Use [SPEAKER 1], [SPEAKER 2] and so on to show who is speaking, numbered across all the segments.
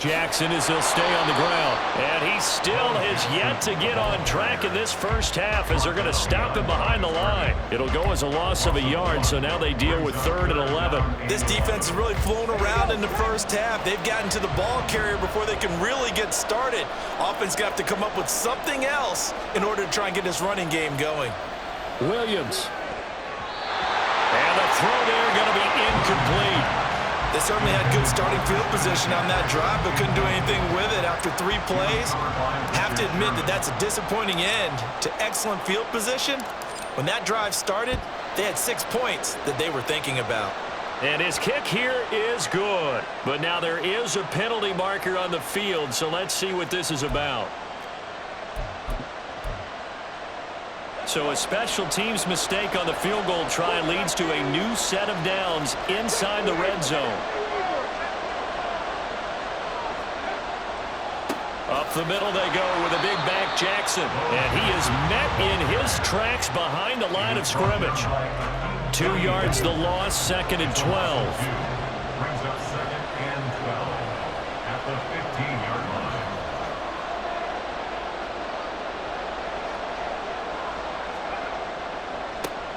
[SPEAKER 1] Jackson as he'll stay on the ground. And he still has yet to get on track in this first half as they're going to stop him behind the line. It'll go as a loss of a yard, so now they deal with 3rd and 11.
[SPEAKER 2] This defense has really flown around in the first half. They've gotten to the ball carrier before they can really get started. Offense going to have to come up with something else in order to try and get this running game going.
[SPEAKER 1] Williams. And the throw there going to be incomplete.
[SPEAKER 2] They certainly had good starting field position on that drive, but couldn't do anything with it after 3 plays. Have to admit that that's a disappointing end to excellent field position. When that drive started, they had 6 points that they were thinking about.
[SPEAKER 1] And his kick here is good. But now there is a penalty marker on the field, so let's see what this is about. So a special teams mistake on the field goal try leads to a new set of downs inside the red zone. Up the middle they go with a big back Jackson. And he is met in his tracks behind the line of scrimmage. 2 yards the loss, 2nd and 12.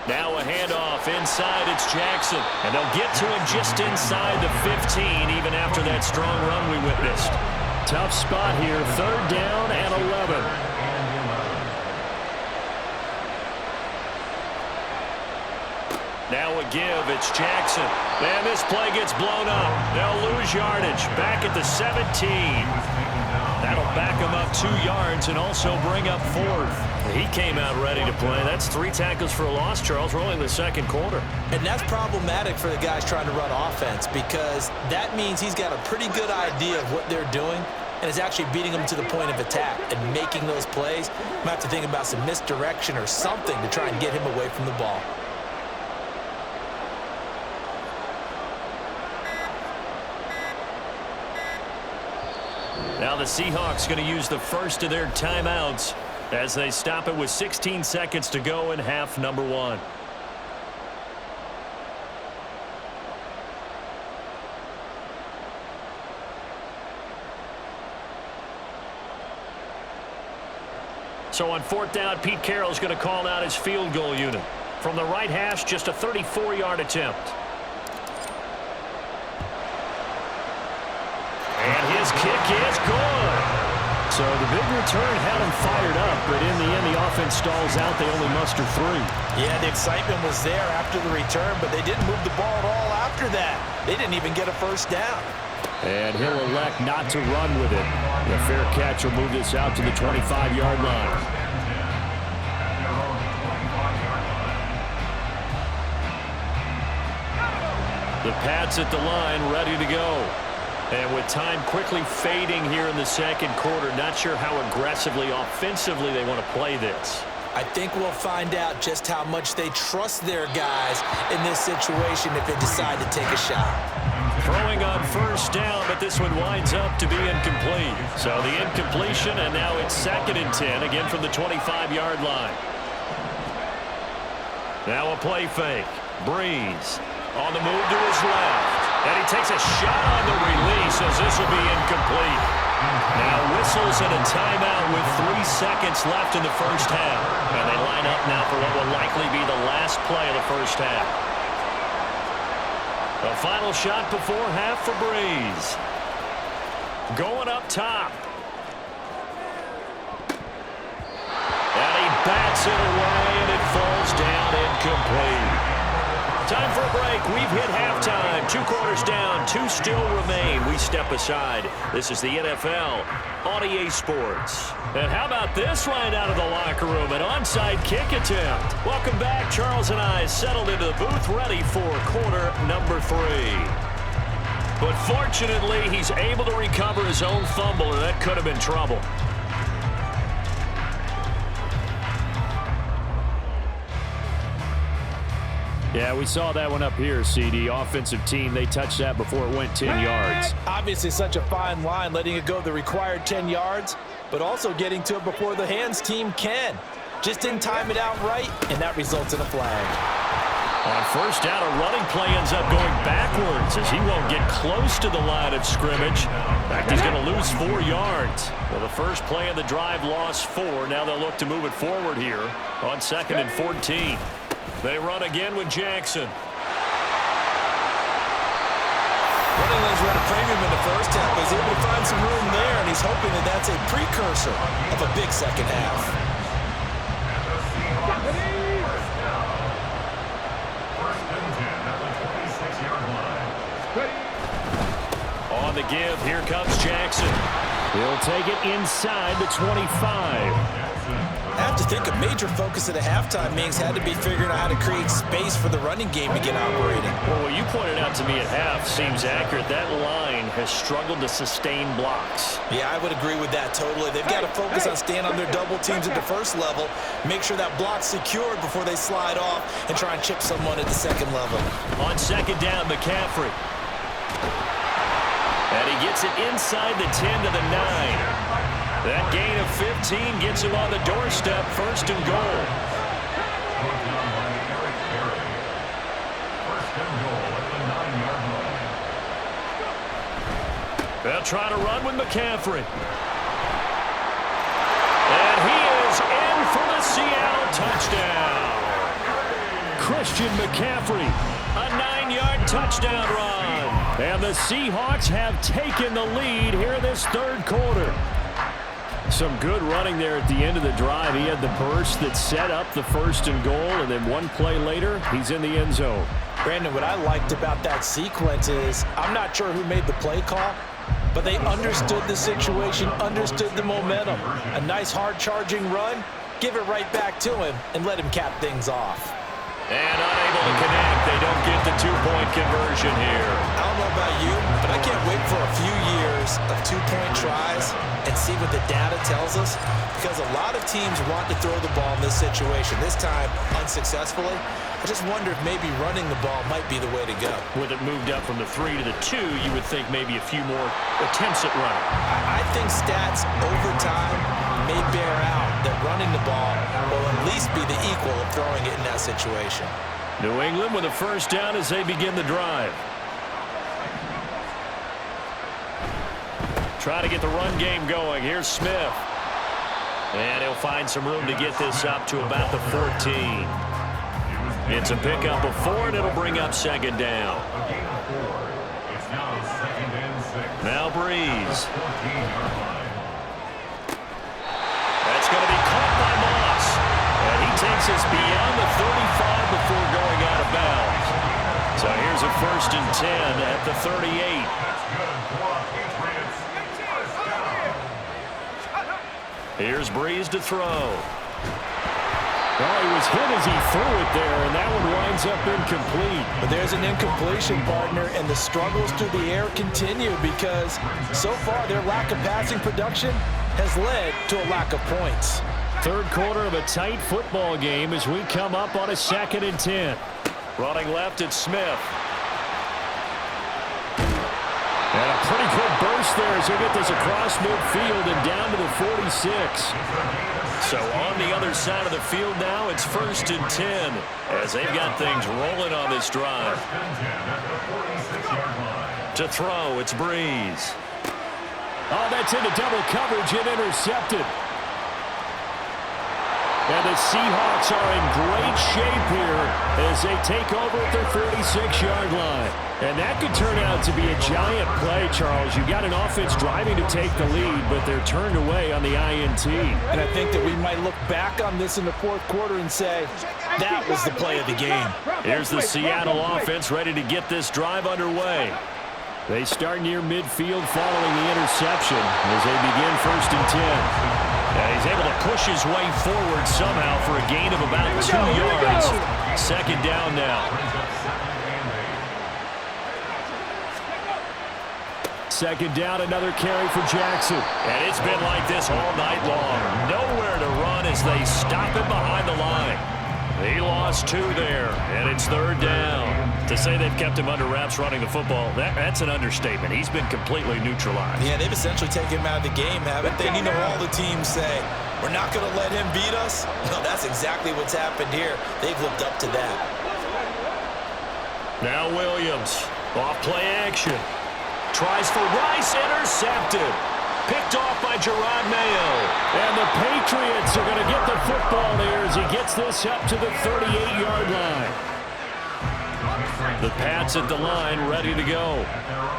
[SPEAKER 1] Now a handoff inside, it's Jackson. And they'll get to him just inside the 15, even after that strong run we witnessed. Tough spot here, 3rd down and 11. Now a give, it's Jackson. And this play gets blown up. They'll lose yardage, back at the 17. That'll back him up 2 yards and also bring up 4th. He came out ready to play. That's 3 tackles for a loss, Charles, rolling the 2nd quarter.
[SPEAKER 2] And that's problematic for the guys trying to run offense because that means he's got a pretty good idea of what they're doing and is actually beating them to the point of attack and making those plays. Might have to think about some misdirection or something to try and get him away from the ball.
[SPEAKER 1] Now the Seahawks going to use the first of their timeouts as they stop it with 16 seconds to go in half number 1. So on 4th down, Pete Carroll's going to call out his field goal unit. From the right hash, just a 34-yard attempt. And his kick is good. So the big return had him fired up, but in the end, the offense stalls out. They only muster 3.
[SPEAKER 2] Yeah, the excitement was there after the return, but they didn't move the ball at all after that. They didn't even get a first down.
[SPEAKER 1] And he'll elect not to run with it. The fair catch will move this out to the 25-yard line. The Pats at the line, ready to go. And with time quickly fading here in the 2nd quarter, not sure how aggressively, offensively they want to play this.
[SPEAKER 2] I think we'll find out just how much they trust their guys in this situation if they decide to take a shot.
[SPEAKER 1] Throwing on 1st down, but this one winds up to be incomplete. So the incompletion, and now it's 2nd and 10, again from the 25-yard line. Now a play fake. Breeze on the move to his left. And he takes a shot on the release as this will be incomplete. Now whistles and a timeout with 3 seconds left in the first half. And they line up now for what will likely be the last play of the first half. A final shot before half for Breeze. Going up top. And he bats it away and it falls down incomplete. Time for a break. We've hit halftime. 2 quarters down. 2 still remain. We step aside. This is the NFL on EA Sports. And how about this line out of the locker room? An onside kick attempt. Welcome back. Charles and I settled into the booth ready for quarter number 3. But fortunately, he's able to recover his own fumble, and that could have been trouble. Yeah, we saw that one up here, CD. Offensive team, they touched that before it went 10 yards.
[SPEAKER 2] Obviously such a fine line, letting it go the required 10 yards, but also getting to it before the hands team can. Just didn't time it out right, and that results in a flag.
[SPEAKER 1] On first down, a running play ends up going backwards as he won't get close to the line of scrimmage. In fact, he's going to lose 4 yards. Well, the first play of the drive lost 4. Now they'll look to move it forward here on 2nd and 14. They run again with Jackson.
[SPEAKER 2] Running lanes ran a premium in the first half, but he's able to find some room there, and he's hoping that that's a precursor of a big second half.
[SPEAKER 1] On the give, here comes Jackson. He'll take it inside the 25.
[SPEAKER 2] I have to think a major focus at the halftime meetings had to be figuring out how to create space for the running game to get operating.
[SPEAKER 1] Well, what you pointed out to me at half seems accurate. That line has struggled to sustain blocks.
[SPEAKER 2] Yeah, I would agree with that totally. They've got to focus on staying on their double teams at the first level, make sure that block's secured before they slide off, and try and chip someone at the second level.
[SPEAKER 1] On second down, McCaffrey. And he gets it inside the 10 to the 9. That gain of 15 gets him on the doorstep, 1st and goal. They'll try to run with McCaffrey. And he is in for the Seattle touchdown. Christian McCaffrey, a 9-yard touchdown run. And the Seahawks have taken the lead here this 3rd quarter. Some good running there at the end of the drive. He had the burst that set up the 1st and goal, and then one play later, he's in the end zone.
[SPEAKER 2] Brandon, what I liked about that sequence is I'm not sure who made the play call, but they understood the situation, understood the momentum. A nice hard-charging run, give it right back to him, and let him cap things off.
[SPEAKER 1] And unable to connect. They don't get the 2-point conversion here.
[SPEAKER 2] I don't know about you, but I can't wait for a few years of 2-point tries and see what the data tells us, because a lot of teams want to throw the ball in this situation. This time, unsuccessfully. I just wonder if maybe running the ball might be the way to go.
[SPEAKER 1] With it moved up from the 3 to the 2, you would think maybe a few more attempts at running.
[SPEAKER 2] I think stats over time may bear out that running the ball will at least be the equal of throwing it in that situation.
[SPEAKER 1] New England with a 1st down as they begin the drive. Try to get the run game going. Here's Smith. And he'll find some room to get this up to about the 14. It's a pickup of 4, and it'll bring up 2nd down. Now Breeze. That's going to be caught by Moss. And he takes us beyond the 35 before going out of bounds. So here's a 1st and 10 at the 38. Here's Breeze to throw. Well, he was hit as he threw it there, and that one winds up incomplete.
[SPEAKER 2] But there's an incompletion, partner, and the struggles through the air continue because so far their lack of passing production has led to a lack of points.
[SPEAKER 1] 3rd quarter of a tight football game as we come up on a 2nd and 10. Running left, it's Smith. And a pretty good burst there as they get this across midfield and down to the 46. So on the other side of the field now, it's 1st and 10 as they've got things rolling on this drive. To throw, it's Breeze. Oh, that's into double coverage and intercepted. And the Seahawks are in great shape here as they take over at their 46-yard line. And that could turn out to be a giant play, Charles. You've got an offense driving to take the lead, but they're turned away on the INT.
[SPEAKER 2] And I think that we might look back on this in the 4th quarter and say, that was the play of the game.
[SPEAKER 1] Here's the Seattle offense ready to get this drive underway. They start near midfield following the interception as they begin 1st and 10. And he's able to push his way forward somehow for a gain of about 2 yards. 2nd down now. 2nd down, another carry for Jackson. And it's been like this all night long. Nowhere to run as they stop him behind the line. He lost 2 there, and it's 3rd down. To say they've kept him under wraps running the football, that's an understatement. He's been completely neutralized.
[SPEAKER 2] Yeah, they've essentially taken him out of the game, haven't they? You know, all the teams say, we're not going to let him beat us. No, that's exactly what's happened here. They've lived up to that.
[SPEAKER 1] Now Williams, off play action. Tries for Rice, intercepted. Picked off by Gerard Mayo.
[SPEAKER 3] And the Patriots are going to get the football there as he gets this up to the 38-yard line.
[SPEAKER 1] The Pats at the line, ready to go.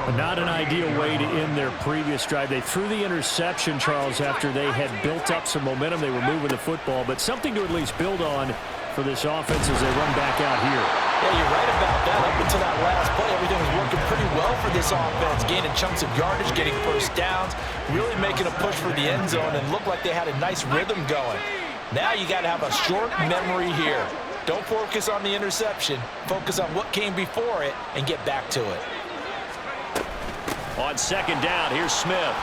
[SPEAKER 3] But not an ideal way to end their previous drive. They threw the interception, Charles, after they had built up some momentum. They were moving the football, but something to at least build on for this offense as they run back out here.
[SPEAKER 2] Yeah, you're right about that. Up until that last play, everything was working pretty well for this offense, gaining chunks of yardage, getting first downs, really making a push for the end zone, and looked like they had a nice rhythm going. Now you got to have a short memory here. Don't focus on the interception. Focus on what came before it and get back to it.
[SPEAKER 1] On second down, here's Smith.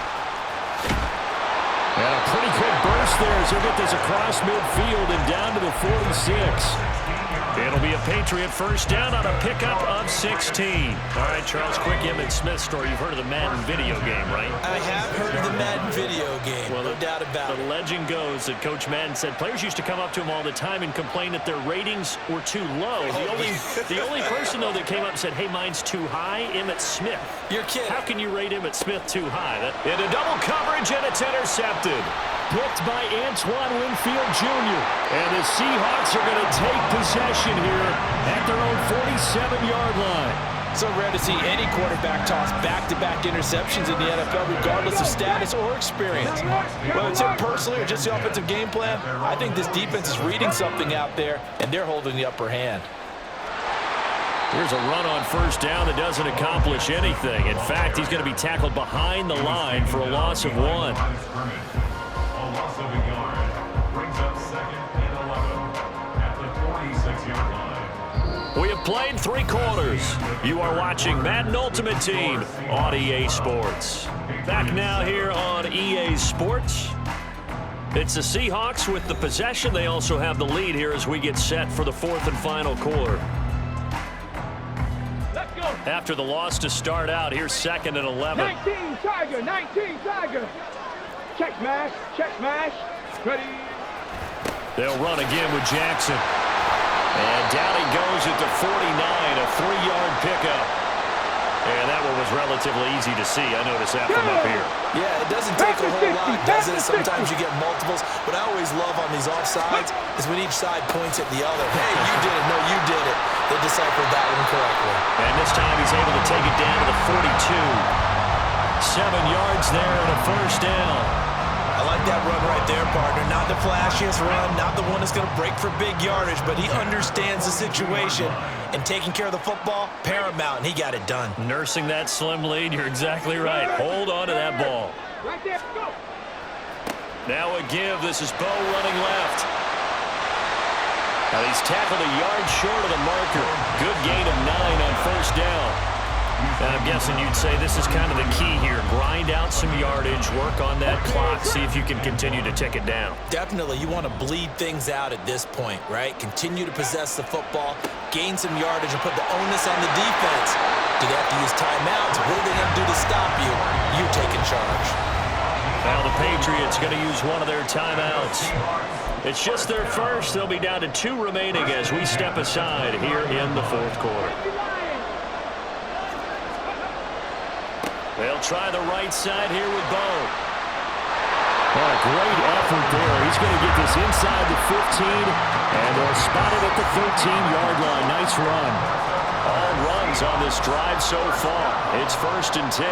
[SPEAKER 3] And a pretty quick burst there as he'll get this across midfield and down to the 46.
[SPEAKER 1] It'll be a Patriot first down on a pickup of 16. All right, Charles, quick Emmitt Smith story. You've heard of the Madden video game, right?
[SPEAKER 2] I have heard of the Madden video game, well, no doubt about it.
[SPEAKER 1] The legend goes that Coach Madden said players used to come up to him all the time and complain that their ratings were too low. The only person, though, that came up and said, hey, mine's too high, Emmitt Smith.
[SPEAKER 2] You're kidding.
[SPEAKER 1] How can you rate Emmitt Smith too high? Into double coverage, and it's intercepted.
[SPEAKER 3] Picked by Antoine Winfield Jr. And the Seahawks are going to take possession here at their own 47-yard line.
[SPEAKER 2] So rare to see any quarterback toss back-to-back interceptions in the NFL, regardless of status or experience. Whether it's him personally or just the offensive game plan, I think this defense is reading something out there, and they're holding the upper hand.
[SPEAKER 1] Here's a run on first down that doesn't accomplish anything. In fact, he's going to be tackled behind the line for a loss of 1. We have played 3 quarters. You are watching Madden Ultimate Team on EA Sports. Back now here on EA Sports. It's the Seahawks with the possession. They also have the lead here as we get set for the 4th and final quarter.
[SPEAKER 4] Let's go.
[SPEAKER 1] After the loss to start out, here's 2nd and 11.
[SPEAKER 4] 19 Tiger, 19 Tiger. Check smash, check smash. Ready.
[SPEAKER 1] They'll run again with Jackson. And down he goes at the 49, a 3-yard pickup. And that one was relatively easy to see. I noticed that from up here.
[SPEAKER 2] Yeah, it doesn't take a whole lot, does it? Sometimes you get multiples. What I always love on these offsides is when each side points at the other. Hey, you did it. No, you did it. They deciphered that one correctly.
[SPEAKER 1] And this time he's able to take it down to the 42. 7 yards there and a first down.
[SPEAKER 2] I like that run right there, partner. Not the flashiest run, not the one that's going to break for big yardage, but he understands the situation, and taking care of the football, paramount, and he got it done.
[SPEAKER 1] Nursing that slim lead, you're exactly right. Hold on to that ball.
[SPEAKER 4] Right there, go.
[SPEAKER 1] Now a give. This is Bo running left. Now he's tackled a yard short of the marker. Good gain of 9 on first down. And I'm guessing you'd say this is kind of the key here. Grind out some yardage, work on that clock, see if you can continue to tick it down.
[SPEAKER 2] Definitely. You want to bleed things out at this point, right? Continue to possess the football, gain some yardage, and put the onus on the defense. Do they have to use timeouts? What are they going to do to stop you? You taking charge.
[SPEAKER 1] Now the Patriots going to use one of their timeouts. It's just their first. They'll be down to 2 remaining as we step aside here in the 4th quarter. They'll try the right side here with Bo.
[SPEAKER 3] What a great effort there. He's going to get this inside the 15, and they'll spot it at the 13-yard line. Nice run.
[SPEAKER 1] All runs on this drive so far. It's 1st and 10.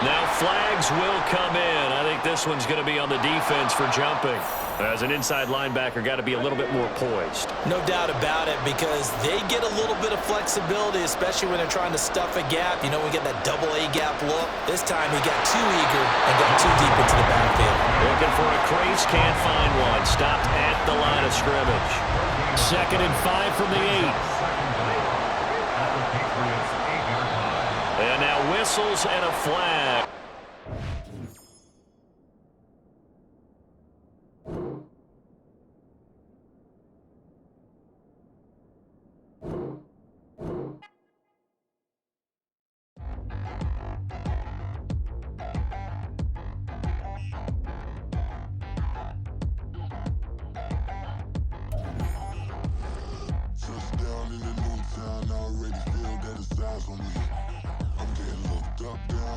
[SPEAKER 1] Now flags will come in. I think this one's going to be on the defense for jumping. As an inside linebacker, got to be a little bit more poised.
[SPEAKER 2] No doubt about it, because they get a little bit of flexibility, especially when they're trying to stuff a gap. You know, we get that double A gap look. This time he got too eager and got too deep into the backfield.
[SPEAKER 1] Looking for a crease, can't find one. Stopped at the line of scrimmage.
[SPEAKER 3] 2nd and 5 from the 8.
[SPEAKER 1] And now whistles and a flag.